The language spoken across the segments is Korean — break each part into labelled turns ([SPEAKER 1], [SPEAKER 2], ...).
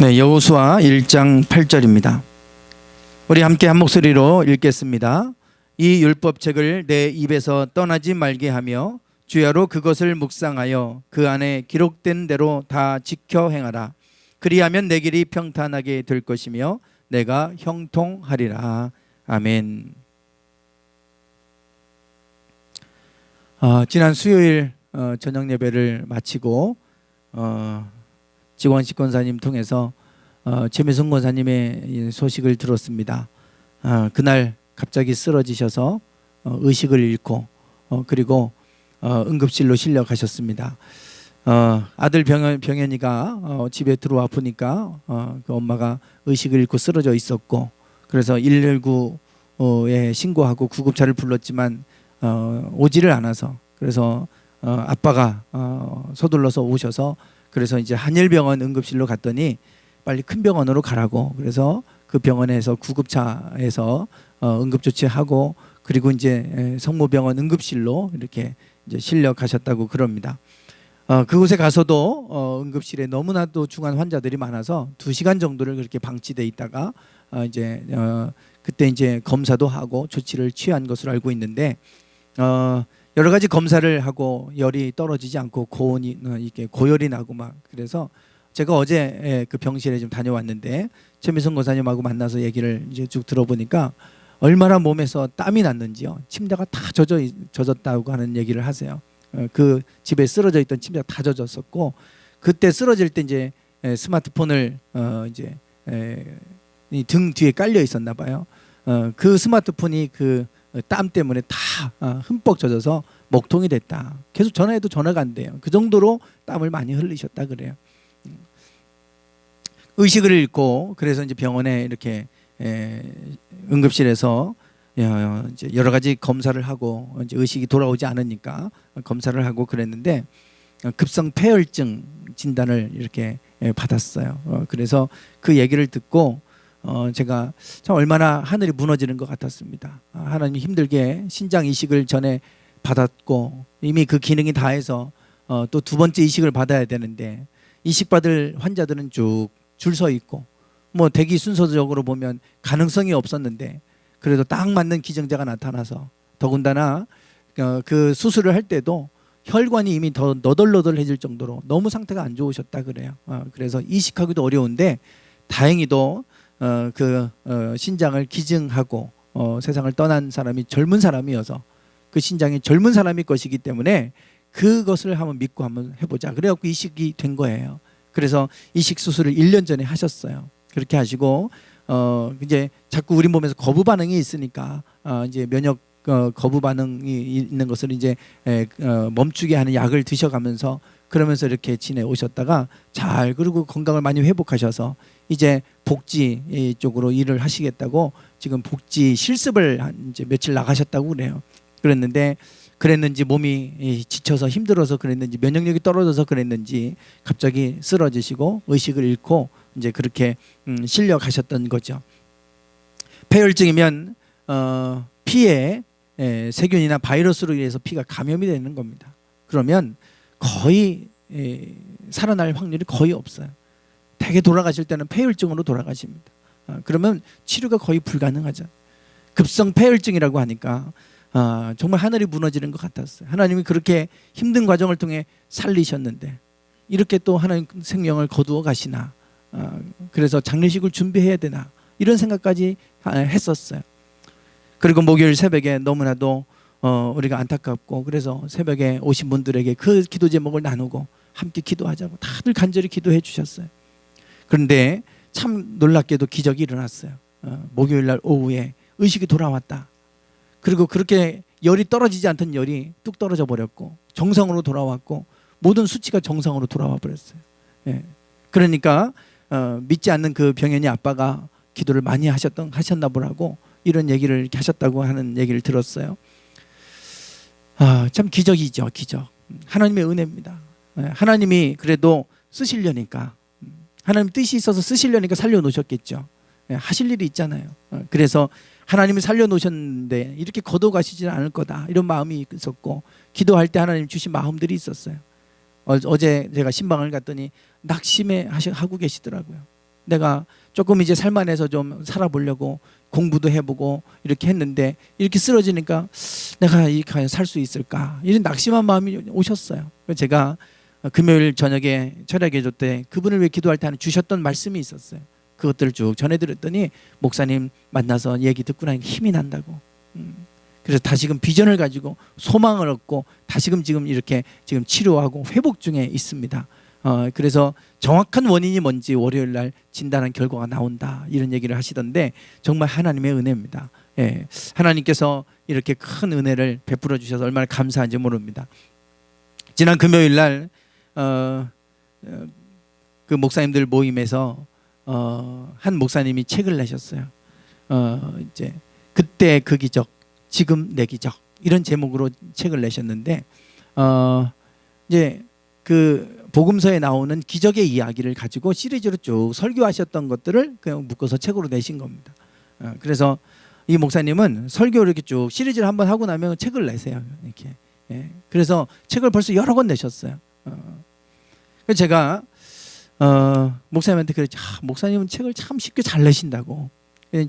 [SPEAKER 1] 네, 여호수아 1장 8절입니다. 우리 함께 한 목소리로 읽겠습니다. 이 율법책을 내 입에서 떠나지 말게 하며 주야로 그것을 묵상하여 그 안에 기록된 대로 다 지켜 행하라. 그리하면 내 길이 평탄하게 될 것이며 내가 형통하리라. 아멘. 지난 수요일 저녁 예배를 마치고 지원식 권사님 통해서 최미성 권사님의 소식을 들었습니다. 그날 갑자기 쓰러지셔서 의식을 잃고 그리고 응급실로 실려 가셨습니다. 아들 병현이가 집에 들어와 보니까 그 엄마가 의식을 잃고 쓰러져 있었고, 그래서 119에 신고하고 구급차를 불렀지만 오지를 않아서, 그래서 아빠가 서둘러서 오셔서, 그래서 이제 한일병원 응급실로 갔더니 빨리 큰 병원으로 가라고, 그래서 그 병원에서 구급차에서 응급조치하고, 그리고 이제 성모병원 응급실로 이렇게 이제 실려 가셨다고 그럽니다. 그곳에 가서도 응급실에 너무나도 중한 환자들이 많아서 2시간 정도를 그렇게 방치돼 있다가 이제 그때 이제 검사도 하고 조치를 취한 것으로 알고 있는데, 여러 가지 검사를 하고 열이 떨어지지 않고 고온이 이렇게 고열이 나고 막, 그래서 제가 어제 그 병실에 좀 다녀왔는데 최미성 권사님하고 만나서 얘기를 이제 쭉 들어보니까 얼마나 몸에서 땀이 났는지요. 침대가 다 젖었다고 하는 얘기를 하세요. 그 집에 쓰러져 있던 침대가 다 젖었었고, 그때 쓰러질 때 이제 스마트폰을 이제 등 뒤에 깔려 있었나 봐요. 그 스마트폰이 그 땀 때문에 다 흠뻑 젖어서 먹통이 됐다. 계속 전화해도 전화가 안 돼요. 그 정도로 땀을 많이 흘리셨다 그래요. 의식을 잃고, 그래서 이제 병원에 이렇게 응급실에서 이제 여러 가지 검사를 하고 이제 의식이 돌아오지 않으니까 검사를 하고 그랬는데 급성 폐혈증 진단을 이렇게 받았어요. 그래서 그 얘기를 듣고 제가 참 얼마나 하늘이 무너지는 것 같았습니다. 하나님 힘들게 신장 이식을 전에 받았고 이미 그 기능이 다해서 또 2번째 이식을 받아야 되는데, 이식 받을 환자들은 쭉 줄 서 있고 뭐 대기 순서적으로 보면 가능성이 없었는데, 그래도 딱 맞는 기증자가 나타나서, 더군다나 그 수술을 할 때도 혈관이 이미 더 너덜너덜해질 정도로 너무 상태가 안 좋으셨다 그래요. 그래서 이식하기도 어려운데 다행히도 그 신장을 기증하고 세상을 떠난 사람이 젊은 사람이어서, 그 신장이 젊은 사람이 것이기 때문에 그것을 한번 믿고 한번 해보자, 그래갖고 이식이 된 거예요. 그래서 이식 수술을 1년 전에 하셨어요. 그렇게 하시고 이제 자꾸 우리 몸에서 거부 반응이 있으니까 이제 면역 거부 반응이 있는 것을 이제 멈추게 하는 약을 드셔가면서, 그러면서 이렇게 지내오셨다가 잘, 그리고 건강을 많이 회복하셔서 이제 복지 쪽으로 일을 하시겠다고 지금 복지 실습을 이제 며칠 나가셨다고 그래요. 그랬는지 몸이 지쳐서 힘들어서 그랬는지 면역력이 떨어져서 그랬는지 갑자기 쓰러지시고 의식을 잃고 이제 그렇게 실려 가셨던 거죠. 폐혈증이면 피에 세균이나 바이러스로 인해서 피가 감염이 되는 겁니다. 그러면 거의 살아날 확률이 거의 없어요. 대개 돌아가실 때는 폐혈증으로 돌아가십니다. 그러면 치료가 거의 불가능하죠. 급성 폐혈증이라고 하니까 정말 하늘이 무너지는 것 같았어요. 하나님이 그렇게 힘든 과정을 통해 살리셨는데 이렇게 또 하나님 생명을 거두어 가시나, 그래서 장례식을 준비해야 되나, 이런 생각까지 했었어요. 그리고 목요일 새벽에 너무나도 우리가 안타깝고, 그래서 새벽에 오신 분들에게 그 기도 제목을 나누고 함께 기도하자고 다들 간절히 기도해 주셨어요. 그런데 참 놀랍게도 기적이 일어났어요. 목요일 날 오후에 의식이 돌아왔다. 그리고 그렇게 열이 떨어지지 않던 열이 뚝 떨어져 버렸고 정상으로 돌아왔고 모든 수치가 정상으로 돌아와 버렸어요. 그러니까 믿지 않는 그 병현이 아빠가 기도를 많이 하셨나 보라고 이런 얘기를 이렇게 하셨다고 하는 얘기를 들었어요. 참 기적이죠, 기적. 하나님의 은혜입니다. 하나님이 그래도 쓰시려니까, 하나님 뜻이 있어서 쓰시려니까 살려놓으셨겠죠. 하실 일이 있잖아요. 그래서 하나님이 살려놓으셨는데 이렇게 거둬가시지는 않을 거다, 이런 마음이 있었고, 기도할 때 하나님 주신 마음들이 있었어요. 어제 제가 신방을 갔더니 낙심해 하고 계시더라고요. 내가 조금 이제 살만해서 좀 살아보려고 공부도 해보고 이렇게 했는데 이렇게 쓰러지니까 내가 이렇게 살 수 있을까, 이런 낙심한 마음이 오셨어요. 제가 금요일 저녁에 철야기도 때 그분을 위해 기도할 때 주셨던 말씀이 있었어요. 그것들을 쭉 전해드렸더니 목사님 만나서 얘기 듣고 나니까 힘이 난다고. 그래서 다시금 비전을 가지고 소망을 얻고 다시금 지금 이렇게 지금 치료하고 회복 중에 있습니다. 그래서 정확한 원인이 뭔지 월요일 날 진단한 결과가 나온다, 이런 얘기를 하시던데 정말 하나님의 은혜입니다. 예, 하나님께서 이렇게 큰 은혜를 베풀어 주셔서 얼마나 감사한지 모릅니다. 지난 금요일 날 그 목사님들 모임에서 한 목사님이 책을 내셨어요. 이제 그때 그 기적, 지금 내 기적, 이런 제목으로 책을 내셨는데 이제 그 복음서에 나오는 기적의 이야기를 가지고 시리즈로 쭉 설교하셨던 것들을 그냥 묶어서 책으로 내신 겁니다. 그래서 이 목사님은 설교를 이렇게 쭉 시리즈를 한번 하고 나면 책을 내세요. 이렇게. 예. 그래서 책을 벌써 여러 권 내셨어요. 그래서 제가 목사님한테 그랬죠. 목사님은 책을 참 쉽게 잘 내신다고.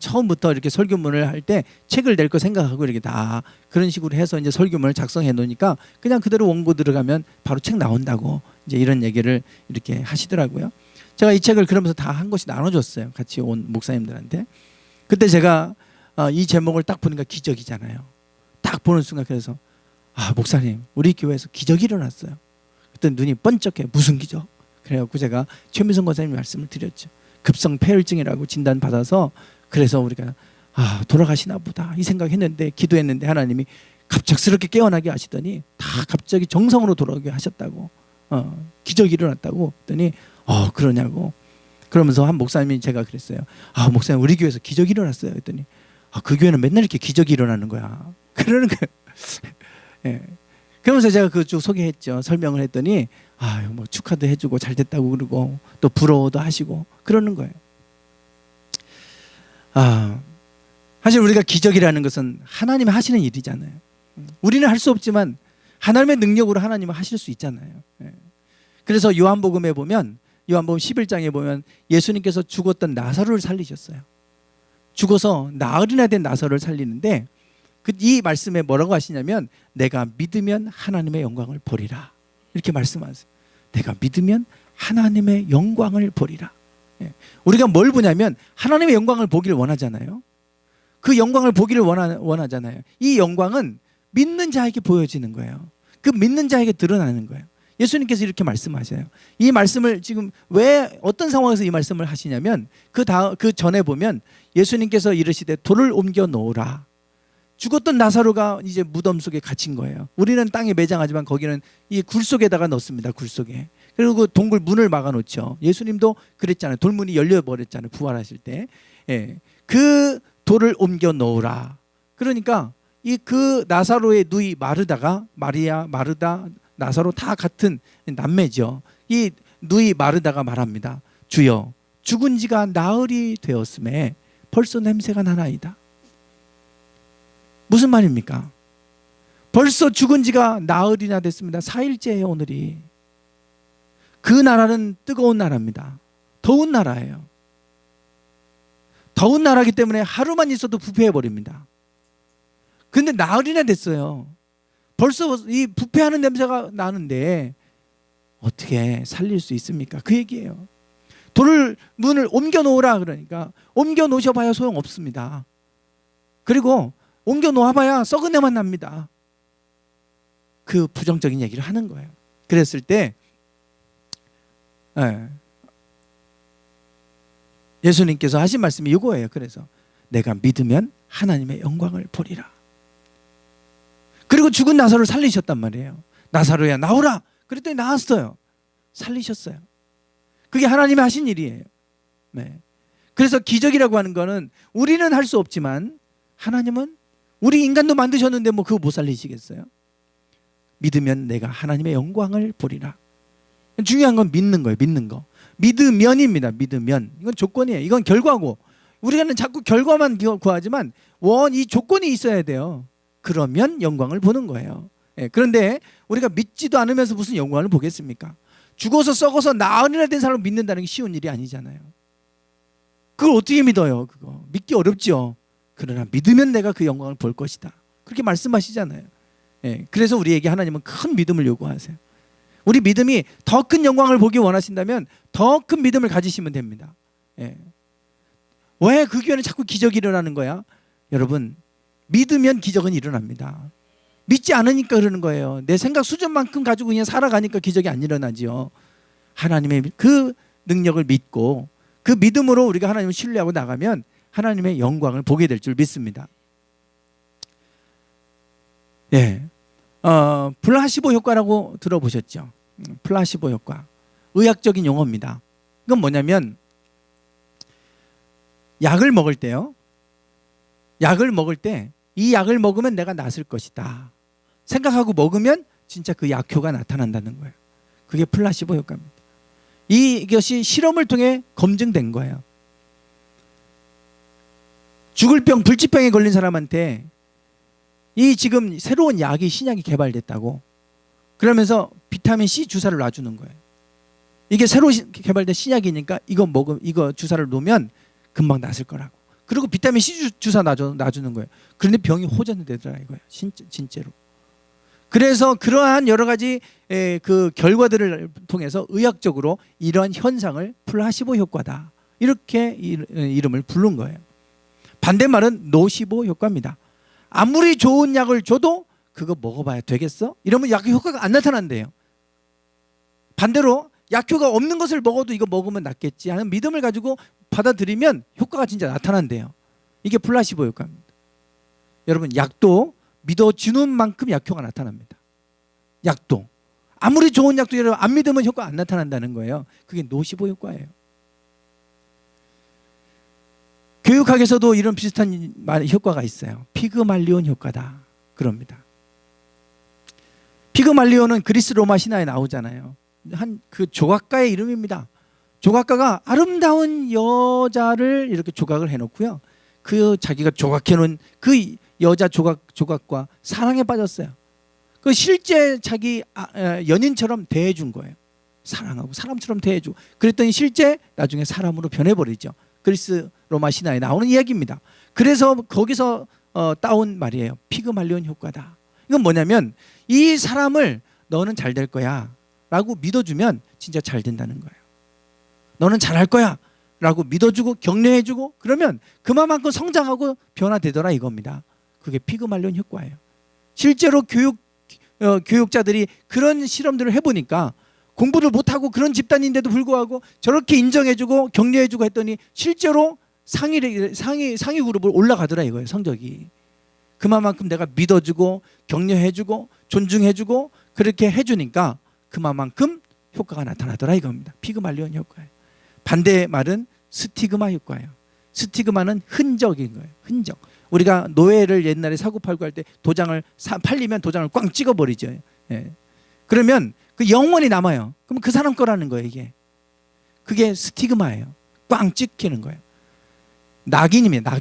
[SPEAKER 1] 처음부터 이렇게 설교문을 할 때 책을 낼 거 생각하고 이렇게 다 그런 식으로 해서 이제 설교문을 작성해 놓으니까 그냥 그대로 원고 들어가면 바로 책 나온다고, 이제 이런 얘기를 이렇게 하시더라고요. 제가 이 책을 그러면서 다 한 권씩 나눠줬어요. 같이 온 목사님들한테. 그때 제가 이 제목을 딱 보니까 기적이잖아요. 딱 보는 순간 그래서 목사님, 우리 교회에서 기적이 일어났어요. 그때 눈이 번쩍해. 무슨 기적? 그래갖고 제가 최미성 권사님 말씀을 드렸죠. 급성 폐혈증이라고 진단 받아서, 그래서 우리가 돌아가시나 보다 이 생각했는데, 기도했는데 하나님이 갑작스럽게 깨어나게 하시더니 다 갑자기 정상으로 돌아오게 하셨다고. 기적이 일어났다고 했더니 그러냐고. 그러면서 한 목사님이, 제가 그랬어요. 목사님, 우리 교회에서 기적이 일어났어요. 했더니 그 교회는 맨날 이렇게 기적이 일어나는 거야. 그러는 거예요. 예. 그러면서 제가 그 쭉 소개했죠. 설명을 했더니 뭐 축하도 해주고 잘 됐다고 그러고 또 부러워도 하시고 그러는 거예요. 사실 우리가 기적이라는 것은 하나님이 하시는 일이잖아요. 우리는 할 수 없지만 하나님의 능력으로 하나님은 하실 수 있잖아요. 그래서 요한복음에 보면, 요한복음 11장에 보면 예수님께서 죽었던 나사로를 살리셨어요. 죽어서 나흘이나 된 나사로를 살리는데 이 말씀에 뭐라고 하시냐면, 내가 믿으면 하나님의 영광을 보리라, 이렇게 말씀하세요. 내가 믿으면 하나님의 영광을 보리라. 우리가 뭘 보냐면 하나님의 영광을 보기를 원하잖아요. 그 영광을 보기를 원하잖아요. 이 영광은 믿는 자에게 보여지는 거예요. 그 믿는 자에게 드러나는 거예요. 예수님께서 이렇게 말씀하셔요. 이 말씀을 지금 왜 어떤 상황에서 이 말씀을 하시냐면, 그 전에 보면 예수님께서 이르시되 돌을 옮겨 놓으라. 죽었던 나사로가 이제 무덤 속에 갇힌 거예요. 우리는 땅에 매장하지만 거기는 이 굴 속에다가 넣습니다. 굴 속에. 그리고 그 동굴 문을 막아 놓죠. 예수님도 그랬잖아요. 돌문이 열려 버렸잖아요. 부활하실 때. 예. 그 돌을 옮겨 놓으라. 그러니까 이 그 나사로의 누이 마르다가, 마리아, 마르다, 나사로 다 같은 남매죠. 이 누이 마르다가 말합니다. 주여, 죽은 지가 나흘이 되었음에 벌써 냄새가 나나이다. 무슨 말입니까? 벌써 죽은 지가 나흘이나 됐습니다. 4일째예요, 오늘이. 그 나라는 뜨거운 나라입니다. 더운 나라예요. 더운 나라이기 때문에 하루만 있어도 부패해버립니다. 근데 나흘이나 됐어요. 벌써 이 부패하는 냄새가 나는데 어떻게 살릴 수 있습니까? 그 얘기예요. 문을 옮겨 놓으라 그러니까 옮겨 놓으셔봐야 소용없습니다. 그리고 옮겨 놓아봐야 썩은 내만 납니다. 그 부정적인 얘기를 하는 거예요. 그랬을 때 예수님께서 하신 말씀이 이거예요. 그래서 내가 믿으면 하나님의 영광을 보리라. 그리고 죽은 나사로를 살리셨단 말이에요. 나사로야 나오라. 그랬더니 나왔어요. 살리셨어요. 그게 하나님이 하신 일이에요. 네. 그래서 기적이라고 하는 거는 우리는 할 수 없지만 하나님은, 우리 인간도 만드셨는데 뭐 그거 못 살리시겠어요? 믿으면 내가 하나님의 영광을 보리라. 중요한 건 믿는 거예요. 믿는 거. 믿으면입니다. 믿으면. 이건 조건이에요. 이건 결과고. 우리는 자꾸 결과만 구하지만 이 조건이 있어야 돼요. 그러면 영광을 보는 거예요. 그런데 우리가 믿지도 않으면서 무슨 영광을 보겠습니까? 죽어서 썩어서 나흘이나 된 사람을 믿는다는 게 쉬운 일이 아니잖아요. 그걸 어떻게 믿어요? 그거 믿기 어렵죠. 그러나 믿으면 내가 그 영광을 볼 것이다. 그렇게 말씀하시잖아요. 예, 그래서 우리에게 하나님은 큰 믿음을 요구하세요. 우리 믿음이 더 큰 영광을 보기 원하신다면 더 큰 믿음을 가지시면 됩니다. 예. 왜 그 교회는 자꾸 기적이 일어나는 거야? 여러분, 믿으면 기적은 일어납니다. 믿지 않으니까 그러는 거예요. 내 생각 수준만큼 가지고 그냥 살아가니까 기적이 안 일어나지요. 하나님의 그 능력을 믿고 그 믿음으로 우리가 하나님을 신뢰하고 나가면 하나님의 영광을 보게 될 줄 믿습니다. 예, 플라시보 효과라고 들어보셨죠? 플라시보 효과, 의학적인 용어입니다. 이건 뭐냐면 약을 먹을 때요, 약을 먹을 때 이 약을 먹으면 내가 낫을 것이다 생각하고 먹으면 진짜 그 약효가 나타난다는 거예요. 그게 플라시보 효과입니다. 이것이 실험을 통해 검증된 거예요. 죽을 병, 불치병에 걸린 사람한테 이 지금 새로운 약이, 신약이 개발됐다고 그러면서 비타민 C 주사를 놔주는 거예요. 이게 새로 개발된 신약이니까 이거 주사를 놓으면 금방 낫을 거라고. 그리고 비타민 C 주사 놔주는 거예요. 그런데 병이 호전되더라 이거예요. 진짜로. 그래서 그러한 여러 가지 그 결과들을 통해서 의학적으로 이러한 현상을 플라시보 효과다 이렇게 이름을 부른 거예요. 반대말은 노시보 효과입니다. 아무리 좋은 약을 줘도 그거 먹어봐야 되겠어? 이러면 약 효과가 안 나타난대요. 반대로 약효가 없는 것을 먹어도 이거 먹으면 낫겠지 하는 믿음을 가지고 받아들이면 효과가 진짜 나타난대요. 이게 플라시보 효과입니다. 여러분, 약도 믿어주는 만큼 약효가 나타납니다. 약도 아무리 좋은 약도 여러분 안 믿으면 효과 안 나타난다는 거예요. 그게 노시보 효과예요. 교육학에서도 이런 비슷한 효과가 있어요. 피그말리온 효과다 그럽니다. 피그말리온은 그리스 로마 신화에 나오잖아요. 한 그 조각가의 이름입니다. 조각가가 아름다운 여자를 이렇게 조각을 해놓고요, 그 자기가 조각해놓은 그 여자 조각과 사랑에 빠졌어요. 그 실제 자기 연인처럼 대해준 거예요. 사랑하고 사람처럼 대해주고 그랬더니 실제 나중에 사람으로 변해버리죠. 그리스 로마 신화에 나오는 이야기입니다. 그래서 거기서 따온 말이에요. 피그말리온 효과다. 이건 뭐냐면 이 사람을 너는 잘 될 거야 라고 믿어주면 진짜 잘 된다는 거예요. 너는 잘할 거야 라고 믿어주고 격려해주고 그러면 그만큼 성장하고 변화되더라 이겁니다. 그게 피그말리온 효과예요. 실제로 교육자들이 그런 실험들을 해보니까 공부를 못하고 그런 집단인데도 불구하고 저렇게 인정해주고 격려해주고 했더니 실제로 상위 그룹을 올라가더라 이거예요. 성적이. 그만큼 내가 믿어주고 격려해주고 존중해주고 그렇게 해주니까 그만큼 효과가 나타나더라 이겁니다. 피그말리온 효과예요. 반대 말은 스티그마 효과예요. 스티그마는 흔적인 거예요. 흔적. 우리가 노예를 옛날에 사고팔고 할 때 도장을 팔리면 도장을 꽝 찍어버리죠. 예. 그러면 그 영원히 남아요. 그럼 그 사람 거라는 거예요 이게. 그게 스티그마예요. 꽝 찍히는 거예요. 낙인입니다.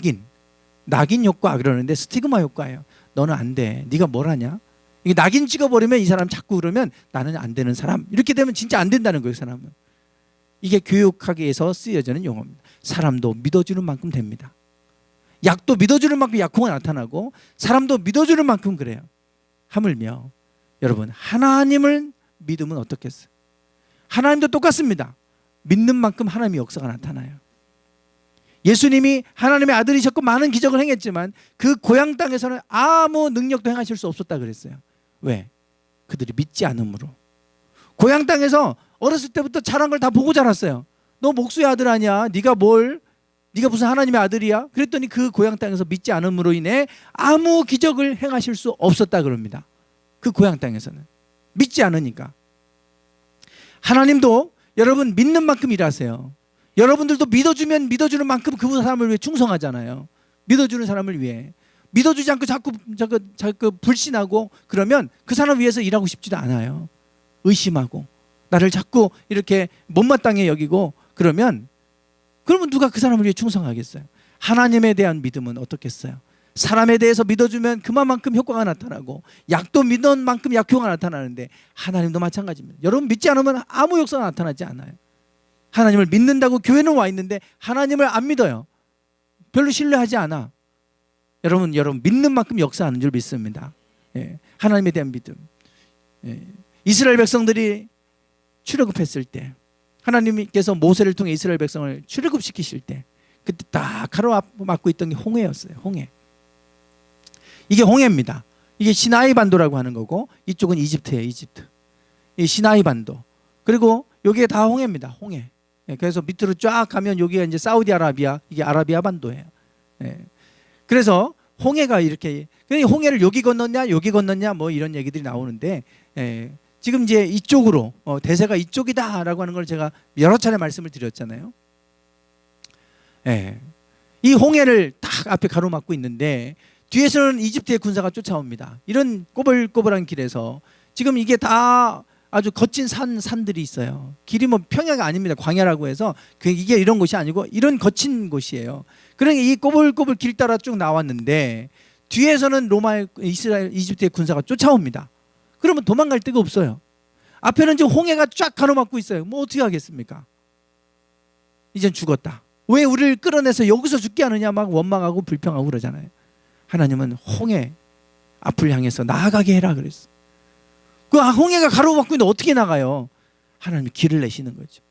[SPEAKER 1] 낙인 효과 그러는데 스티그마 효과예요. 너는 안 돼. 네가 뭘 하냐? 이게 낙인 찍어버리면 이 사람 자꾸 그러면 나는 안 되는 사람. 이렇게 되면 진짜 안 된다는 거예요. 사람은. 이게 교육학에서 쓰여지는 용어입니다. 사람도 믿어주는 만큼 됩니다. 약도 믿어주는 만큼 약효가 나타나고 사람도 믿어주는 만큼 그래요. 하물며 여러분, 하나님을 믿으면 어떻겠어요? 하나님도 똑같습니다. 믿는 만큼 하나님의 역사가 나타나요. 예수님이 하나님의 아들이셨고 많은 기적을 행했지만 그 고향 땅에서는 아무 능력도 행하실 수 없었다 그랬어요. 왜? 그들이 믿지 않음으로. 고향 땅에서 어렸을 때부터 자란 걸 다 보고 자랐어요. 너 목수의 아들 아니야? 네가 무슨 하나님의 아들이야? 그랬더니 그 고향 땅에서 믿지 않음으로 인해 아무 기적을 행하실 수 없었다 그럽니다. 그 고향 땅에서는 믿지 않으니까. 하나님도 여러분 믿는 만큼 일하세요. 여러분들도 믿어주면 믿어주는 만큼 그 사람을 위해 충성하잖아요. 믿어주는 사람을 위해. 믿어주지 않고 자꾸 불신하고 그러면 그 사람 위해서 일하고 싶지도 않아요. 의심하고 나를 자꾸 이렇게 못마땅해 여기고 그러면 누가 그 사람을 위해 충성하겠어요? 하나님에 대한 믿음은 어떻겠어요? 사람에 대해서 믿어주면 그만큼 효과가 나타나고 약도 믿는 만큼 약효가 나타나는데 하나님도 마찬가지입니다. 여러분 믿지 않으면 아무 역사가 나타나지 않아요. 하나님을 믿는다고 교회는 와 있는데 하나님을 안 믿어요. 별로 신뢰하지 않아. 여러분 믿는 만큼 역사하는 줄 믿습니다. 예, 하나님에 대한 믿음. 예, 이스라엘 백성들이 출애굽했을 때 하나님께서 모세를 통해 이스라엘 백성을 출애굽시키실 때 그때 딱 가로막고 있던 게 홍해였어요. 홍해. 이게 홍해입니다. 이게 시나이 반도라고 하는 거고 이쪽은 이집트예요. 이집트. 이 시나이 반도. 그리고 여기에 다 홍해입니다. 홍해. 예, 그래서 밑으로 쫙 가면 여기가 이제 사우디아라비아, 이게 아라비아 반도예요. 예. 그래서 홍해가 이렇게, 홍해를 여기 건넜냐 뭐 이런 얘기들이 나오는데, 예, 지금 이제 이쪽으로 대세가 이쪽이다라고 하는 걸 제가 여러 차례 말씀을 드렸잖아요. 예. 이 홍해를 딱 앞에 가로막고 있는데 뒤에서는 이집트의 군사가 쫓아옵니다. 이런 꼬불꼬불한 길에서 지금 이게 다 아주 거친 산들이 있어요. 길이 뭐 평야가 아닙니다. 광야라고 해서 이게 이런 곳이 아니고 이런 거친 곳이에요. 그러니까 이 꼬불꼬불 길 따라 쭉 나왔는데 뒤에서는 이집트의 군사가 쫓아옵니다. 그러면 도망갈 데가 없어요. 앞에는 지금 홍해가 쫙 가로막고 있어요. 뭐 어떻게 하겠습니까? 이젠 죽었다. 왜 우리를 끌어내서 여기서 죽게 하느냐 막 원망하고 불평하고 그러잖아요. 하나님은 홍해 앞을 향해서 나아가게 해라 그랬어. 그 홍해가 가로막고 있는데 어떻게 나가요? 하나님이 길을 내시는 거죠.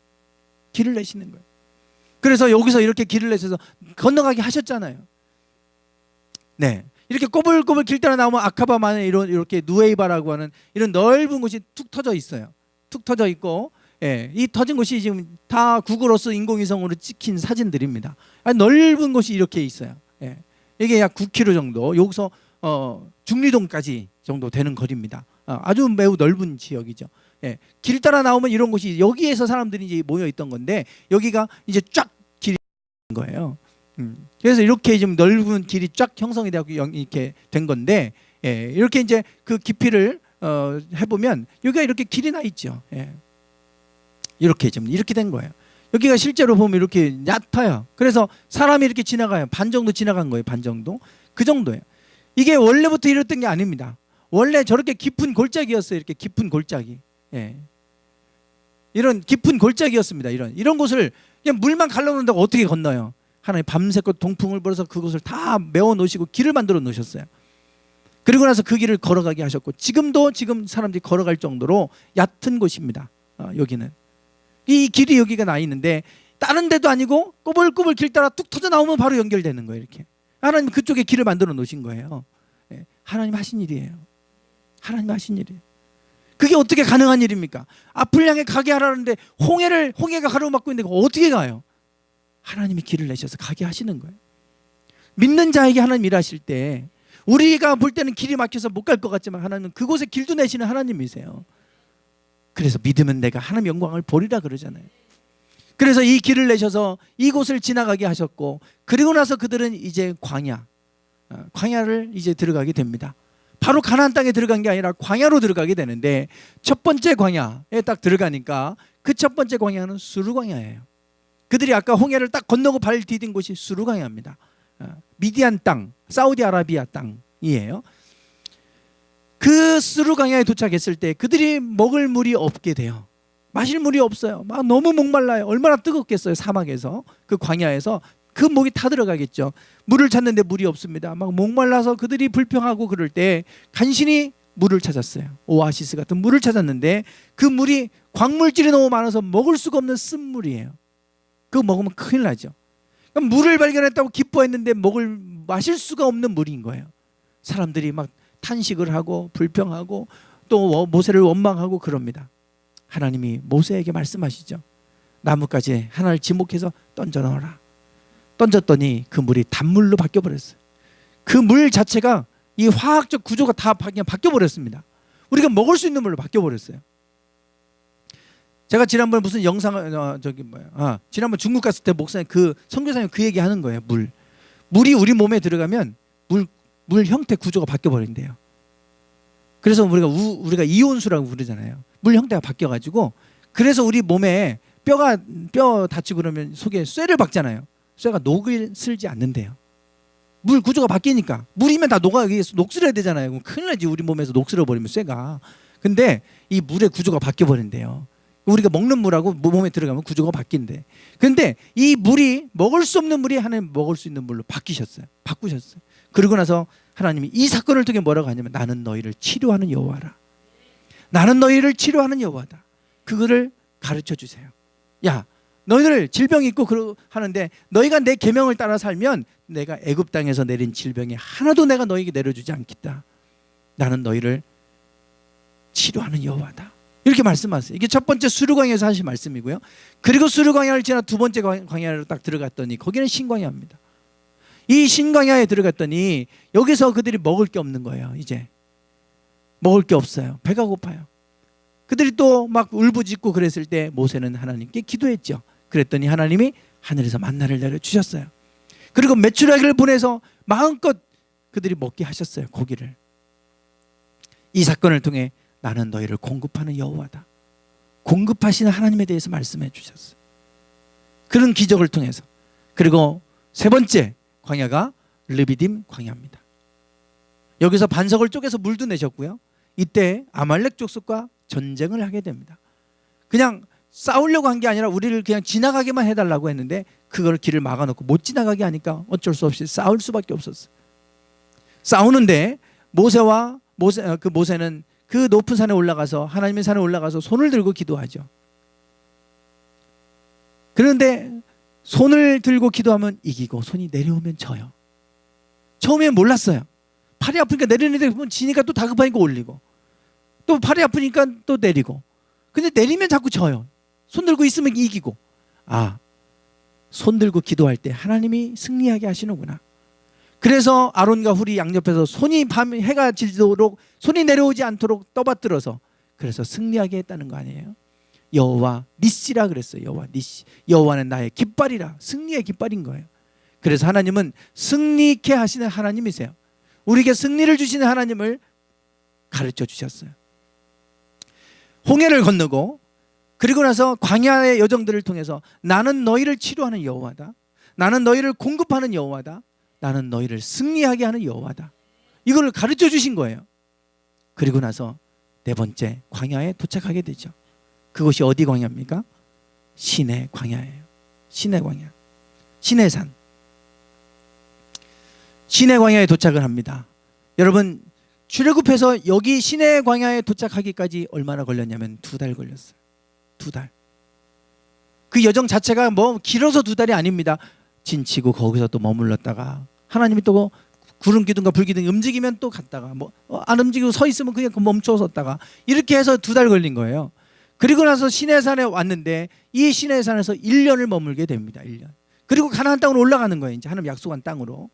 [SPEAKER 1] 길을 내시는 거예요. 그래서 여기서 이렇게 길을 내셔서 건너가게 하셨잖아요. 네, 이렇게 꼬불꼬불 길 따라 나오면 아카바만에 이렇게 누에이바라고 하는 이런 넓은 곳이 툭 터져 있어요. 툭 터져 있고, 예, 이 터진 곳이 지금 다 구글어스 인공위성으로 찍힌 사진들입니다. 넓은 곳이 이렇게 있어요. 예, 이게 약 9km 정도, 여기서 중리동까지 정도 되는 거리입니다. 아주 매우 넓은 지역이죠. 예, 길 따라 나오면 이런 곳이, 여기에서 사람들이 이제 모여 있던 건데 여기가 이제 쫙 길이 된 거예요. 그래서 이렇게 좀 넓은 길이 쫙 형성이 되고 이렇게 된 건데, 예, 이렇게 이제 그 깊이를 해보면 여기가 이렇게 길이 나 있죠. 예, 이렇게 좀 이렇게 된 거예요. 여기가 실제로 보면 이렇게 얕아요. 그래서 사람이 이렇게 지나가요. 반 정도 지나간 거예요. 반 정도. 그 정도예요. 이게 원래부터 이랬던 게 아닙니다. 원래 저렇게 깊은 골짜기였어요. 이렇게 깊은 골짜기. 예, 이런 깊은 골짜기였습니다. 이런 곳을 그냥 물만 갈라놓는다고 어떻게 건너요? 하나님 밤새껏 동풍을 불어서 그곳을 다 메워 놓으시고 길을 만들어 놓으셨어요. 그리고 나서 그 길을 걸어가게 하셨고, 지금 사람들이 걸어갈 정도로 얕은 곳입니다. 여기는 이 길이 여기가 나 있는데 다른 데도 아니고 꼬불꼬불 길 따라 뚝 터져 나오면 바로 연결되는 거예요. 이렇게 하나님 그쪽에 길을 만들어 놓으신 거예요. 예, 하나님 하신 일이에요. 하나님 하신 일이에요. 그게 어떻게 가능한 일입니까? 앞을 향해 가게 하라는데 홍해가 가로막고 있는데 어떻게 가요? 하나님이 길을 내셔서 가게 하시는 거예요. 믿는 자에게 하나님 일하실 때 우리가 볼 때는 길이 막혀서 못 갈 것 같지만 하나님은 그곳에 길도 내시는 하나님이세요. 그래서 믿으면 내가 하나님 영광을 보리라 그러잖아요. 그래서 이 길을 내셔서 이곳을 지나가게 하셨고, 그리고 나서 그들은 이제 광야를 이제 들어가게 됩니다. 바로 가나안 땅에 들어간 게 아니라 광야로 들어가게 되는데, 첫 번째 광야에 딱 들어가니까 그 첫 번째 광야는 수르 광야예요. 그들이 아까 홍해를 딱 건너고 발 디딘 곳이 수르 광야입니다. 미디안 땅, 사우디아라비아 땅이에요. 그 수르 광야에 도착했을 때 그들이 먹을 물이 없게 돼요. 마실 물이 없어요. 막 너무 목말라요. 얼마나 뜨겁겠어요. 사막에서, 그 광야에서 그 목이 타들어가겠죠. 물을 찾는데 물이 없습니다. 막 목말라서 그들이 불평하고 그럴 때 간신히 물을 찾았어요. 오아시스 같은 물을 찾았는데 그 물이 광물질이 너무 많아서 먹을 수가 없는 쓴물이에요. 그거 먹으면 큰일 나죠. 그러니까 물을 발견했다고 기뻐했는데 마실 수가 없는 물인 거예요. 사람들이 막 탄식을 하고 불평하고 또 모세를 원망하고 그럽니다. 하나님이 모세에게 말씀하시죠. 나뭇가지에 하나를 지목해서 던져 넣어라. 던졌더니 그 물이 단물로 바뀌어 버렸어요. 그 물 자체가 이 화학적 구조가 다 그냥 바뀌어 버렸습니다. 우리가 먹을 수 있는 물로 바뀌어 버렸어요. 제가 지난번에 무슨 영상을 지난번 중국 갔을 때 목사님 선교사님 그 얘기 하는 거예요. 물이 우리 몸에 들어가면 물 형태 구조가 바뀌어 버린대요. 그래서 우리가 이온수라고 부르잖아요. 물 형태가 바뀌어 가지고, 그래서 우리 몸에 뼈 다치고 그러면 속에 쇠를 박잖아요. 쇠가 녹슬지 않는데요. 물 구조가 바뀌니까. 물이면 다 녹슬어야 되잖아요. 그럼 큰일 나지. 우리 몸에서 녹슬어 버리면 쇠가. 근데 이 물의 구조가 바뀌어 버린대요. 우리가 먹는 물하고 몸에 들어가면 구조가 바뀐대. 그런데 이 물이 먹을 수 없는 물이 하나님 먹을 수 있는 물로 바꾸셨어요. 그러고 나서 하나님이 이 사건을 통해 뭐라고 하냐면 나는 너희를 치료하는 여호와라. 나는 너희를 치료하는 여호와다. 그거를 가르쳐 주세요. 야, 너희들 질병이 있고 하는데 너희가 내 계명을 따라 살면 내가 애굽 땅에서 내린 질병이 하나도 내가 너희에게 내려주지 않겠다. 나는 너희를 치료하는 여호와다. 이렇게 말씀하세요. 이게 첫 번째 수르광야에서 하신 말씀이고요. 그리고 수르광야를 지나 두 번째 광야로 딱 들어갔더니 거기는 신광야입니다. 이 신광야에 들어갔더니 여기서 그들이 먹을 게 없는 거예요. 이제 먹을 게 없어요. 배가 고파요. 그들이 또 막 울부짖고 그랬을 때 모세는 하나님께 기도했죠. 그랬더니 하나님이 하늘에서 만나를 내려주셨어요. 그리고 메추라기를 보내서 마음껏 그들이 먹게 하셨어요. 고기를. 이 사건을 통해 나는 너희를 공급하는 여호와다. 공급하시는 하나님에 대해서 말씀해 주셨어요. 그런 기적을 통해서. 그리고 세 번째 광야가 르비딤 광야입니다. 여기서 반석을 쪼개서 물도 내셨고요. 이때 아말렉 족속과 전쟁을 하게 됩니다. 그냥 싸우려고 한 게 아니라 우리를 그냥 지나가게만 해달라고 했는데 그걸 길을 막아놓고 못 지나가게 하니까 어쩔 수 없이 싸울 수밖에 없었어요. 싸우는데 모세는 그 높은 산에 올라가서 하나님의 산에 올라가서 손을 들고 기도하죠. 그런데 손을 들고 기도하면 이기고 손이 내려오면 져요. 처음엔 몰랐어요. 팔이 아프니까 내리는데 지니까 또 다급하니까 올리고 또 팔이 아프니까 또 내리고. 근데 내리면 자꾸 져요. 손 들고 있으면 이기고. 손 들고 기도할 때 하나님이 승리하게 하시는구나. 그래서 아론과 훌이 양옆에서 해가 지도록 손이 내려오지 않도록 떠받들어서 그래서 승리하게 했다는 거 아니에요? 여호와 니시라 그랬어요. 여호와 니시. 여호와는 나의 깃발이라. 승리의 깃발인 거예요. 그래서 하나님은 승리케 하시는 하나님이세요. 우리에게 승리를 주시는 하나님을 가르쳐 주셨어요. 홍해를 건너고 그리고 나서 광야의 여정들을 통해서 나는 너희를 치료하는 여호와다. 나는 너희를 공급하는 여호와다. 나는 너희를 승리하게 하는 여호와다. 이걸 가르쳐 주신 거예요. 그리고 나서 네 번째 광야에 도착하게 되죠. 그곳이 어디 광야입니까? 시내 광야예요. 시내 광야. 시내산. 시내 광야에 도착을 합니다. 여러분 출애굽해서 여기 시내 광야에 도착하기까지 얼마나 걸렸냐면 2달 걸렸어요. 2달. 그 여정 자체가 뭐 길어서 2달이 아닙니다. 진치고 거기서 또 머물렀다가 하나님이 또 구름 기둥과 불 기둥이 움직이면 또 갔다가 안 움직이고 서 있으면 그냥 멈춰섰다가 이렇게 해서 2달 걸린 거예요. 그리고 나서 시내산에 왔는데 이 시내산에서 1년을 머물게 됩니다. 1년. 그리고 가나안 땅으로 올라가는 거예요. 이제 하나님 약속한 땅으로.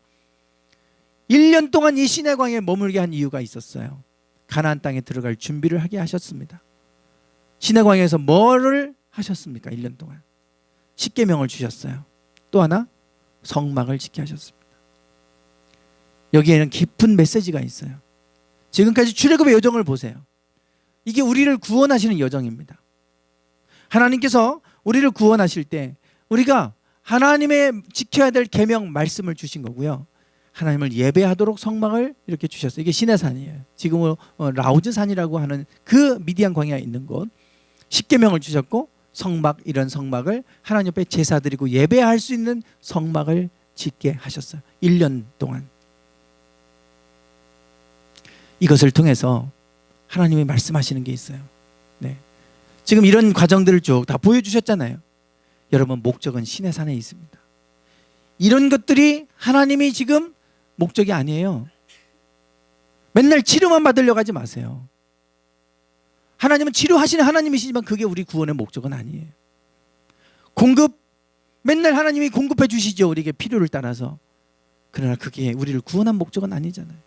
[SPEAKER 1] 1년 동안 이 시내 광야에 머물게 한 이유가 있었어요. 가나안 땅에 들어갈 준비를 하게 하셨습니다. 시내 광야에서 뭐를 하셨습니까? 1년 동안. 십계명을 주셨어요. 또 하나 성막을 짓게 하셨습니다. 여기에는 깊은 메시지가 있어요. 지금까지 출애굽의 여정을 보세요. 이게 우리를 구원하시는 여정입니다. 하나님께서 우리를 구원하실 때 우리가 하나님의 지켜야 될 계명 말씀을 주신 거고요. 하나님을 예배하도록 성막을 이렇게 주셨어요. 이게 시내산이에요. 지금은 라우즈산이라고 하는 그 미디안 광야에 있는 곳. 십계명을 주셨고 성막, 이런 성막을 하나님 앞에 제사 드리고 예배할 수 있는 성막을 짓게 하셨어요. 1년 동안. 이것을 통해서 하나님이 말씀하시는 게 있어요. 네. 지금 이런 과정들을 쭉 다 보여주셨잖아요. 여러분 목적은 시내산에 있습니다. 이런 것들이 하나님이 지금 목적이 아니에요. 맨날 치료만 받으려고 하지 마세요. 하나님은 치료하시는 하나님이시지만 그게 우리 구원의 목적은 아니에요. 맨날 하나님이 공급해 주시죠. 우리에게 필요를 따라서. 그러나 그게 우리를 구원한 목적은 아니잖아요.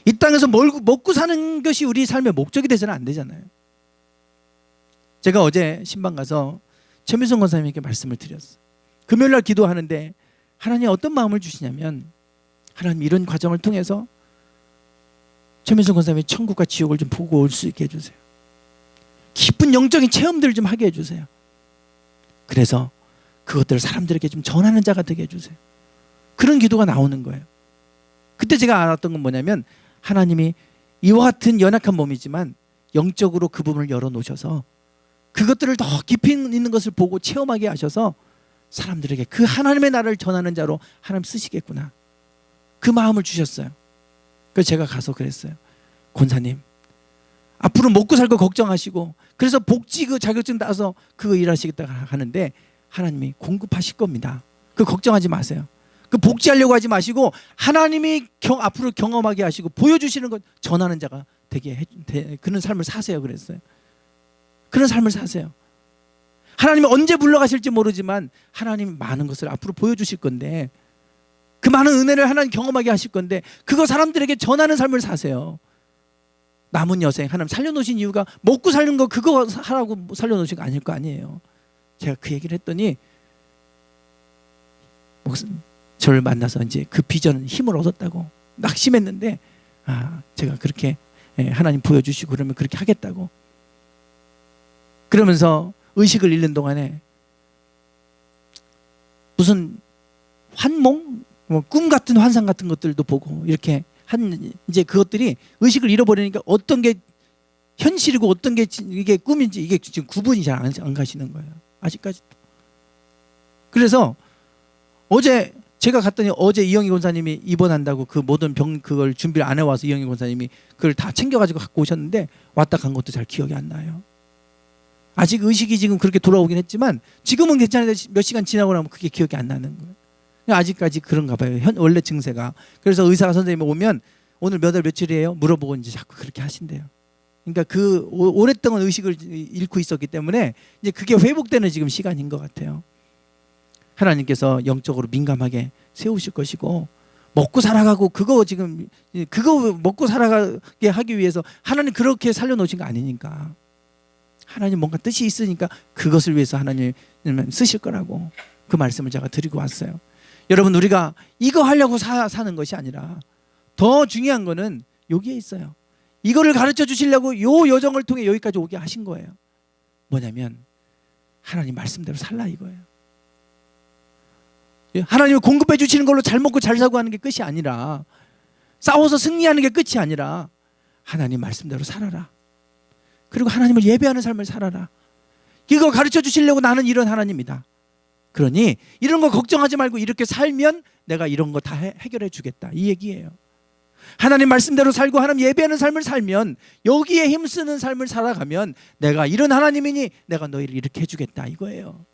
[SPEAKER 1] 이 땅에서 먹고 사는 것이 우리 삶의 목적이 되서는 안 되잖아요. 제가 어제 신방 가서 최민성 권사님에게 말씀을 드렸어요. 금요일날 기도하는데 하나님 어떤 마음을 주시냐면 하나님 이런 과정을 통해서 최민성 권사님이 천국과 지옥을 좀 보고 올 수 있게 해주세요. 깊은 영적인 체험들을 좀 하게 해주세요. 그래서 그것들을 사람들에게 좀 전하는 자가 되게 해주세요. 그런 기도가 나오는 거예요. 그때 제가 알았던 건 뭐냐면 하나님이 이와 같은 연약한 몸이지만 영적으로 그 부분을 열어놓으셔서 그것들을 더 깊이 있는 것을 보고 체험하게 하셔서 사람들에게 그 하나님의 나라를 전하는 자로 하나님 쓰시겠구나, 그 마음을 주셨어요. 그래서 제가 가서 그랬어요. 권사님, 앞으로 먹고 살고 걱정하시고 그래서 복지 그 자격증 따서 그거 일하시겠다 하는데 하나님이 공급하실 겁니다. 그 걱정하지 마세요. 그 복지하려고 하지 마시고 하나님이 앞으로 경험하게 하시고 보여주시는 것 전하는 자가 되게 그런 삶을 사세요. 그랬어요. 그런 삶을 사세요. 하나님이 언제 불러가실지 모르지만 하나님이 많은 것을 앞으로 보여주실 건데, 그 많은 은혜를 하나님 경험하게 하실 건데 그거 사람들에게 전하는 삶을 사세요. 남은 여생 하나님 살려놓으신 이유가 먹고 사는 거 그거 하라고 살려놓으신 거 아닐 거 아니에요. 제가 그 얘기를 했더니 저를 만나서 이제 그 비전 힘을 얻었다고, 낙심했는데 제가 그렇게 하나님 보여주시고 그러면 그렇게 하겠다고, 그러면서 의식을 잃는 동안에 무슨 환몽, 꿈 같은 환상 같은 것들도 보고 이렇게 이제 그것들이 의식을 잃어버리니까 어떤 게 현실이고 어떤 게 이게 꿈인지 이게 지금 구분이 잘 안 가시는 거예요. 아직까지도. 그래서 어제 제가 갔더니 어제 이영희 권사님이 입원한다고 그 모든 병 그걸 준비를 안 해와서 이영희 권사님이 그걸 다 챙겨가지고 갖고 오셨는데 왔다 간 것도 잘 기억이 안 나요. 아직 의식이 지금 그렇게 돌아오긴 했지만 지금은 괜찮은데 몇 시간 지나고 나면 그게 기억이 안 나는 거예요. 아직까지 그런가 봐요. 원래 증세가. 그래서 의사가 선생님이 오면 오늘 몇 월 며칠이에요? 물어보고 이제 자꾸 그렇게 하신대요. 그러니까 그 오랫동안 의식을 잃고 있었기 때문에 이제 그게 회복되는 지금 시간인 것 같아요. 하나님께서 영적으로 민감하게 세우실 것이고, 먹고 살아가고 그거 지금 그거 먹고 살아가게 하기 위해서 하나님 그렇게 살려놓으신 거 아니니까, 하나님 뭔가 뜻이 있으니까 그것을 위해서 하나님 쓰실 거라고 그 말씀을 제가 드리고 왔어요. 여러분, 우리가 이거 하려고 사는 것이 아니라 더 중요한 거는 여기에 있어요. 이거를 가르쳐 주시려고 요 여정을 통해 여기까지 오게 하신 거예요. 뭐냐면 하나님 말씀대로 살라 이거예요. 하나님이 공급해 주시는 걸로 잘 먹고 잘 사고 하는 게 끝이 아니라, 싸워서 승리하는 게 끝이 아니라 하나님 말씀대로 살아라. 그리고 하나님을 예배하는 삶을 살아라. 이거 가르쳐 주시려고 나는 이런 하나님이다. 그러니 이런 거 걱정하지 말고 이렇게 살면 내가 이런 거 다 해결해 주겠다, 이 얘기예요. 하나님 말씀대로 살고 하나님 예배하는 삶을 살면, 여기에 힘쓰는 삶을 살아가면 내가 이런 하나님이니 내가 너희를 이렇게 해주겠다 이거예요.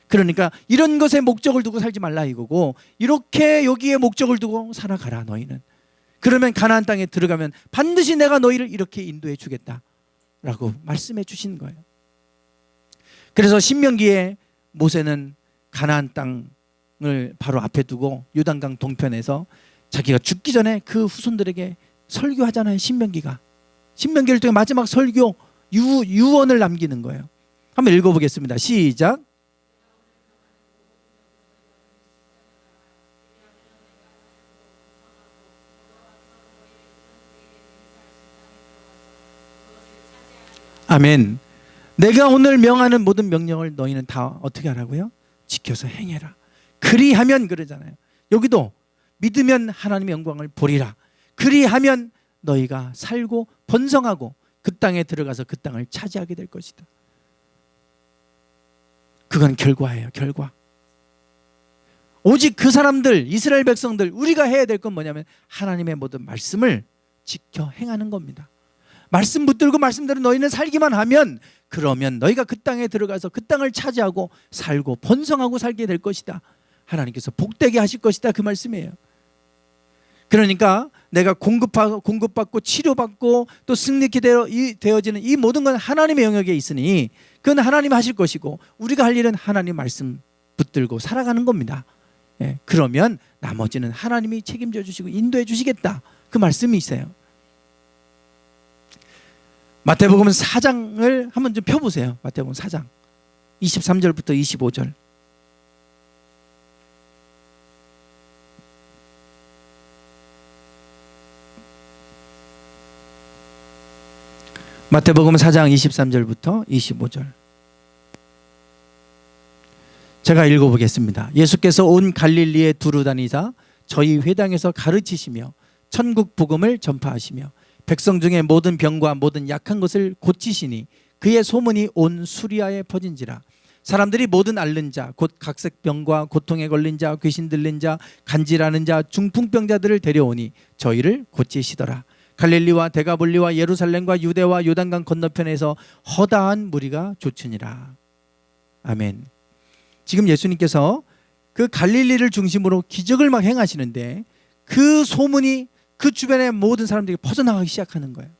[SPEAKER 1] 그러니까 이런 것에 목적을 두고 살지 말라 이거고, 이렇게 여기에 목적을 두고 살아가라 너희는. 그러면 가나안 땅에 들어가면 반드시 내가 너희를 이렇게 인도해 주겠다라고 말씀해 주신 거예요. 그래서 신명기에 모세는 가나안 땅을 바로 앞에 두고 요단강 동편에서 자기가 죽기 전에 그 후손들에게 설교하잖아요. 신명기를 통해 마지막 설교 유언을 남기는 거예요. 한번 읽어보겠습니다. 시작. 아멘. 내가 오늘 명하는 모든 명령을 너희는 다 어떻게 하라고요? 지켜서 행해라. 그리하면, 그러잖아요. 여기도 믿으면 하나님의 영광을 보리라. 그리하면 너희가 살고 번성하고 그 땅에 들어가서 그 땅을 차지하게 될 것이다. 그건 결과예요. 결과. 오직 그 사람들, 이스라엘 백성들, 우리가 해야 될 건 뭐냐면 하나님의 모든 말씀을 지켜 행하는 겁니다. 말씀 붙들고 말씀대로 너희는 살기만 하면, 그러면 너희가 그 땅에 들어가서 그 땅을 차지하고 살고 번성하고 살게 될 것이다. 하나님께서 복되게 하실 것이다, 그 말씀이에요. 그러니까 내가 공급받고 치료받고 또 승리케 되어지는 이 모든 건 하나님의 영역에 있으니 그건 하나님 하실 것이고, 우리가 할 일은 하나님 말씀 붙들고 살아가는 겁니다. 예, 그러면 나머지는 하나님이 책임져 주시고 인도해 주시겠다, 그 말씀이 있어요. 마태복음 4장을 한번 좀 펴보세요. 마태복음 4장 23절부터 25절. 마태복음 4장 23절부터 25절. 제가 읽어보겠습니다. 예수께서 온 갈릴리에 두루 다니사 저희 회당에서 가르치시며 천국 복음을 전파하시며 백성 중에 모든 병과 모든 약한 것을 고치시니 그의 소문이 온 수리아에 퍼진지라. 사람들이 모든 앓는 자 곧 각색병과 고통에 걸린 자 귀신 들린 자 간질하는 자 중풍병자들을 데려오니 저희를 고치시더라. 갈릴리와 데가볼리와 예루살렘과 유대와 요단강 건너편에서 허다한 무리가 좇으니라. 아멘. 지금 예수님께서 그 갈릴리를 중심으로 기적을 막 행하시는데 그 소문이 그 주변의 모든 사람들이 퍼져나가기 시작하는 거예요.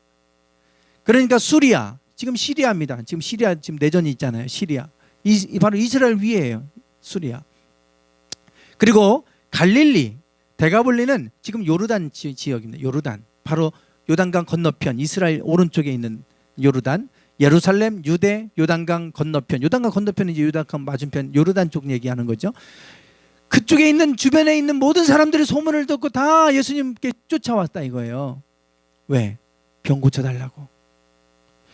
[SPEAKER 1] 그러니까 수리아, 지금 시리아입니다. 지금 시리아 지금 내전이 있잖아요. 시리아. 바로 이스라엘 위에예요. 수리아. 그리고 갈릴리, 데가볼리는 지금 요르단 지역입니다. 요르단. 바로 요단강 건너편, 이스라엘 오른쪽에 있는 요르단. 예루살렘, 유대, 요단강 건너편. 요단강 건너편은 이제 요단강 맞은편 요르단 쪽 얘기하는 거죠. 그쪽에 있는 주변에 있는 모든 사람들이 소문을 듣고 다 예수님께 쫓아왔다 이거예요. 왜? 병 고쳐달라고.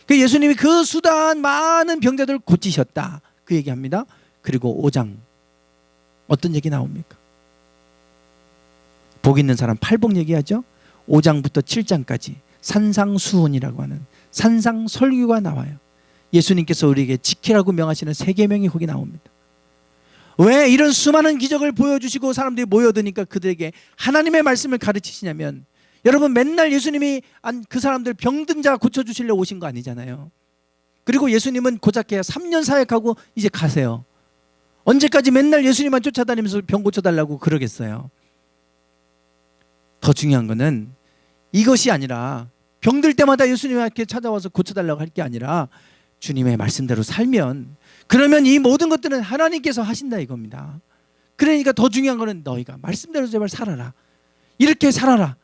[SPEAKER 1] 그 예수님이 그 수단 많은 병자들을 고치셨다. 그 얘기합니다. 그리고 5장 어떤 얘기 나옵니까? 복 있는 사람 팔복 얘기하죠. 5장부터 7장까지 산상수훈이라고 하는 산상설교가 나와요. 예수님께서 우리에게 지키라고 명하시는 세 계명이 거기 나옵니다. 왜 이런 수많은 기적을 보여주시고 사람들이 모여드니까 그들에게 하나님의 말씀을 가르치시냐면, 여러분 맨날 예수님이 그 사람들 병든 자 고쳐주시려 오신 거 아니잖아요. 그리고 예수님은 고작해야 3년 사역하고 이제 가세요. 언제까지 맨날 예수님만 쫓아다니면서 병 고쳐달라고 그러겠어요. 더 중요한 거는 이것이 아니라 병들 때마다 예수님께 찾아와서 고쳐달라고 할 게 아니라 주님의 말씀대로 살면, 그러면 이 모든 것들은 하나님께서 하신다 이겁니다. 그러니까 더 중요한 거는 너희가 말씀대로 제발 살아라. 이렇게 살아라.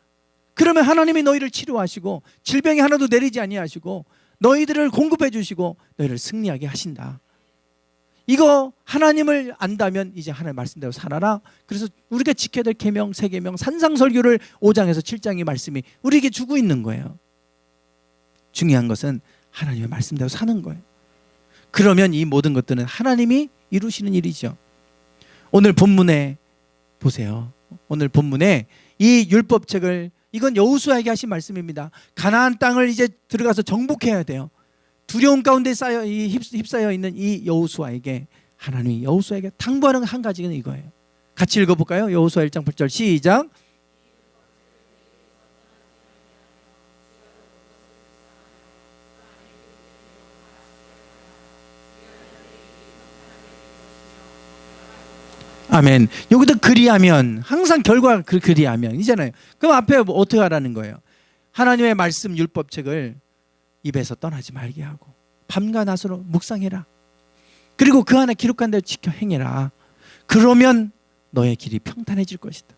[SPEAKER 1] 그러면 하나님이 너희를 치료하시고 질병이 하나도 내리지 아니하시고 너희들을 공급해 주시고 너희를 승리하게 하신다. 이거 하나님을 안다면 이제 하나님 말씀대로 살아라. 그래서 우리가 지켜야 될 계명, 세 계명, 산상설교를 5장에서 7장의 말씀이 우리에게 주고 있는 거예요. 중요한 것은 하나님의 말씀대로 사는 거예요. 그러면 이 모든 것들은 하나님이 이루시는 일이죠. 오늘 본문에 보세요. 오늘 본문에 이 율법책을, 이건 여호수아에게 하신 말씀입니다. 가나안 땅을 이제 들어가서 정복해야 돼요. 두려움 가운데 휩싸여 있는 이 여호수아에게 하나님이 여호수아에게 당부하는 한 가지는 이거예요. 같이 읽어볼까요? 여호수아 1장 8절 시작. 아멘. 여기도 그리하면, 항상 결과가 그리하면 이잖아요. 그럼 앞에 뭐 어떻게 하라는 거예요? 하나님의 말씀 율법책을 입에서 떠나지 말게 하고 밤과 낮으로 묵상해라. 그리고 그 안에 기록한 대로 지켜 행해라. 그러면 너의 길이 평탄해질 것이다.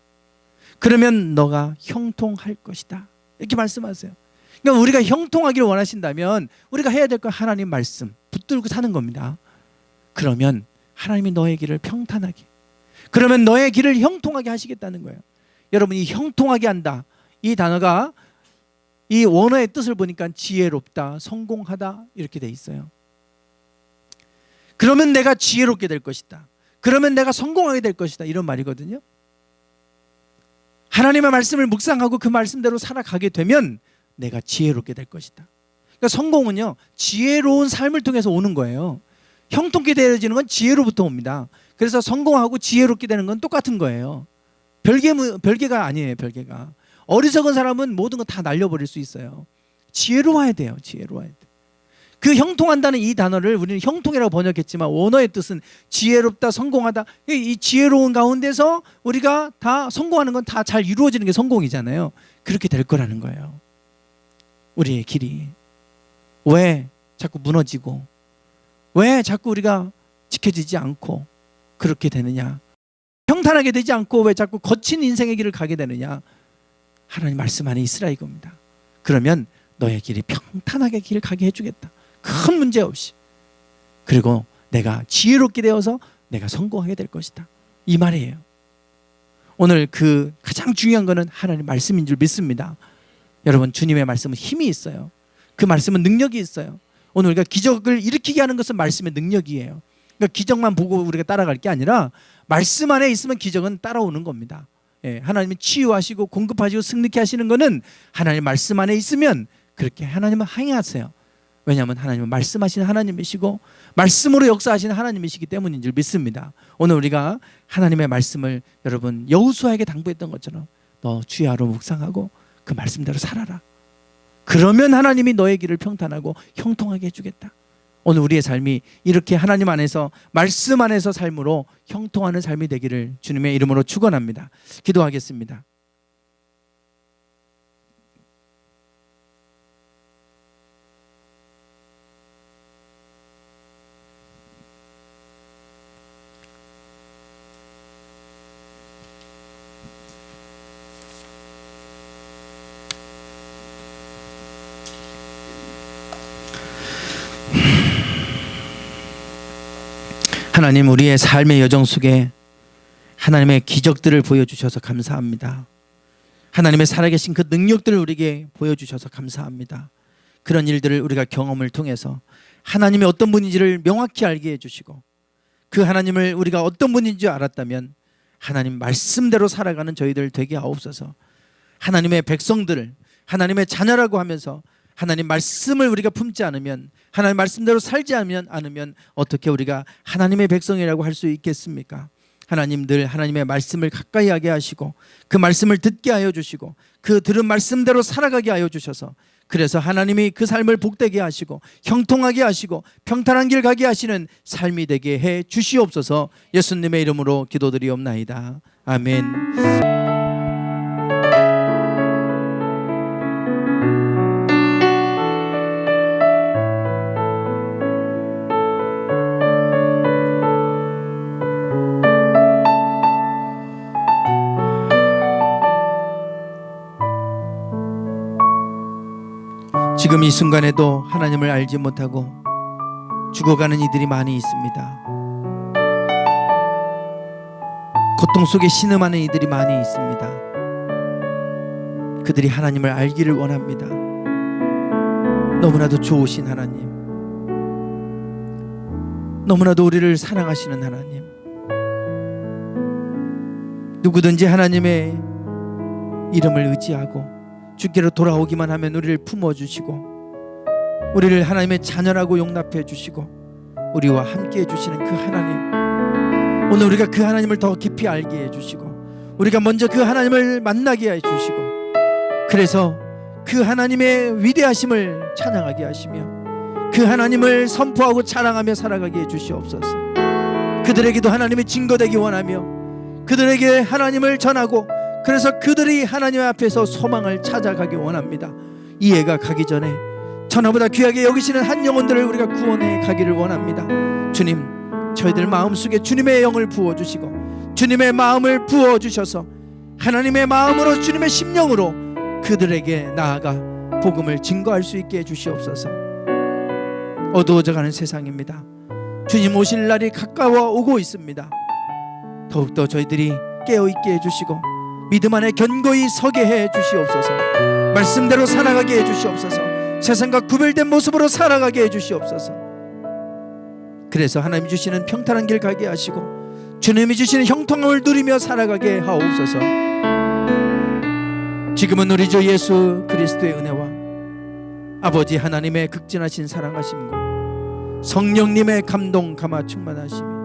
[SPEAKER 1] 그러면 너가 형통할 것이다. 이렇게 말씀하세요. 그러니까 우리가 형통하기를 원하신다면 우리가 해야 될 건 하나님 말씀 붙들고 사는 겁니다. 그러면 하나님이 너의 길을 평탄하게, 그러면 너의 길을 형통하게 하시겠다는 거예요. 여러분, 이 형통하게 한다, 이 단어가 이 원어의 뜻을 보니까 지혜롭다, 성공하다 이렇게 돼 있어요. 그러면 내가 지혜롭게 될 것이다. 그러면 내가 성공하게 될 것이다. 이런 말이거든요. 하나님의 말씀을 묵상하고 그 말씀대로 살아가게 되면 내가 지혜롭게 될 것이다. 그러니까 성공은요, 지혜로운 삶을 통해서 오는 거예요. 형통케 되어지는 건 지혜로부터 옵니다. 그래서 성공하고 지혜롭게 되는 건 똑같은 거예요. 별개가 아니에요. 별개가. 어리석은 사람은 모든 거 다 날려버릴 수 있어요. 지혜로워야 돼요. 지혜로워야 돼. 그 형통한다는 이 단어를 우리는 형통이라고 번역했지만 원어의 뜻은 지혜롭다, 성공하다. 이 지혜로운 가운데서 우리가 다 성공하는 건 다 잘 이루어지는 게 성공이잖아요. 그렇게 될 거라는 거예요. 우리의 길이. 왜 자꾸 무너지고, 왜 자꾸 우리가 지켜지지 않고 그렇게 되느냐? 평탄하게 되지 않고 왜 자꾸 거친 인생의 길을 가게 되느냐? 하나님 말씀 안에 있으라 이겁니다. 그러면 너의 길이 평탄하게 길을 가게 해주겠다. 큰 문제 없이. 그리고 내가 지혜롭게 되어서 내가 성공하게 될 것이다. 이 말이에요. 오늘 그 가장 중요한 거는 하나님 말씀인 줄 믿습니다. 여러분, 주님의 말씀은 힘이 있어요. 그 말씀은 능력이 있어요. 오늘 우리가 기적을 일으키게 하는 것은 말씀의 능력이에요. 그러니까 기적만 보고 우리가 따라갈 게 아니라 말씀 안에 있으면 기적은 따라오는 겁니다. 예, 하나님이 치유하시고 공급하시고 승리케 하시는 것은 하나님 말씀 안에 있으면 그렇게 하나님은 행하세요. 왜냐하면 하나님은 말씀하시는 하나님이시고 말씀으로 역사하시는 하나님이시기 때문인 줄 믿습니다. 오늘 우리가 하나님의 말씀을 여러분 여호수아에게 당부했던 것처럼 너 주야로 묵상하고 그 말씀대로 살아라. 그러면 하나님이 너의 길을 평탄하고 형통하게 해주겠다. 오늘 우리의 삶이 이렇게 하나님 안에서 말씀 안에서 삶으로 형통하는 삶이 되기를 주님의 이름으로 축원합니다. 기도하겠습니다. 하나님, 우리의 삶의 여정 속에 하나님의 기적들을 보여주셔서 감사합니다. 하나님의 살아계신 그 능력들을 우리에게 보여주셔서 감사합니다. 그런 일들을 우리가 경험을 통해서 하나님이 어떤 분인지를 명확히 알게 해주시고 그 하나님을 우리가 어떤 분인지 알았다면 하나님 말씀대로 살아가는 저희들 되게 하옵소서. 하나님의 백성들을 하나님의 자녀라고 하면서 하나님 말씀을 우리가 품지 않으면, 하나님 말씀대로 살지 않으면 어떻게 우리가 하나님의 백성이라고 할 수 있겠습니까? 하나님 늘 하나님의 말씀을 가까이 하게 하시고 그 말씀을 듣게 하여 주시고 그 들은 말씀대로 살아가게 하여 주셔서, 그래서 하나님이 그 삶을 복되게 하시고 형통하게 하시고 평탄한 길 가게 하시는 삶이 되게 해 주시옵소서. 예수님의 이름으로 기도드리옵나이다. 아멘. 지금 이 순간에도 하나님을 알지 못하고 죽어가는 이들이 많이 있습니다. 고통 속에 신음하는 이들이 많이 있습니다. 그들이 하나님을 알기를 원합니다. 너무나도 좋으신 하나님, 너무나도 우리를 사랑하시는 하나님, 누구든지 하나님의 이름을 의지하고 주께로 돌아오기만 하면 우리를 품어주시고 우리를 하나님의 자녀라고 용납해 주시고 우리와 함께 해주시는 그 하나님, 오늘 우리가 그 하나님을 더 깊이 알게 해주시고 우리가 먼저 그 하나님을 만나게 해주시고, 그래서 그 하나님의 위대하심을 찬양하게 하시며 그 하나님을 선포하고 자랑하며 살아가게 해주시옵소서. 그들에게도 하나님의 증거되기 원하며 그들에게 하나님을 전하고, 그래서 그들이 하나님 앞에서 소망을 찾아가기 원합니다. 이해가 가기 전에 천하보다 귀하게 여기시는 한 영혼들을 우리가 구원해 가기를 원합니다. 주님, 저희들 마음속에 주님의 영을 부어주시고 주님의 마음을 부어주셔서 하나님의 마음으로 주님의 심령으로 그들에게 나아가 복음을 증거할 수 있게 해주시옵소서. 어두워져가는 세상입니다. 주님 오실 날이 가까워 오고 있습니다. 더욱더 저희들이 깨어있게 해주시고 믿음 안에 견고히 서게 해 주시옵소서. 말씀대로 살아가게 해 주시옵소서. 세상과 구별된 모습으로 살아가게 해 주시옵소서. 그래서 하나님이 주시는 평탄한 길 가게 하시고 주님이 주시는 형통함을 누리며 살아가게 하옵소서. 지금은 우리 주 예수 그리스도의 은혜와 아버지 하나님의 극진하신 사랑하심과 성령님의 감동 감화 충만하심이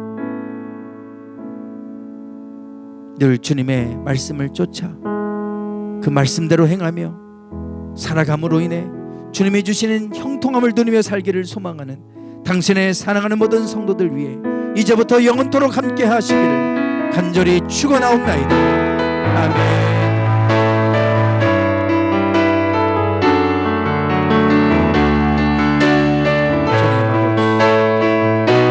[SPEAKER 1] 늘 주님의 말씀을 쫓아 그 말씀대로 행하며 살아감으로 인해 주님이 주시는 형통함을 누리며 살기를 소망하는 당신의 사랑하는 모든 성도들 위해 이제부터 영원토록 함께 하시기를 간절히 축원하옵나이다. 아멘.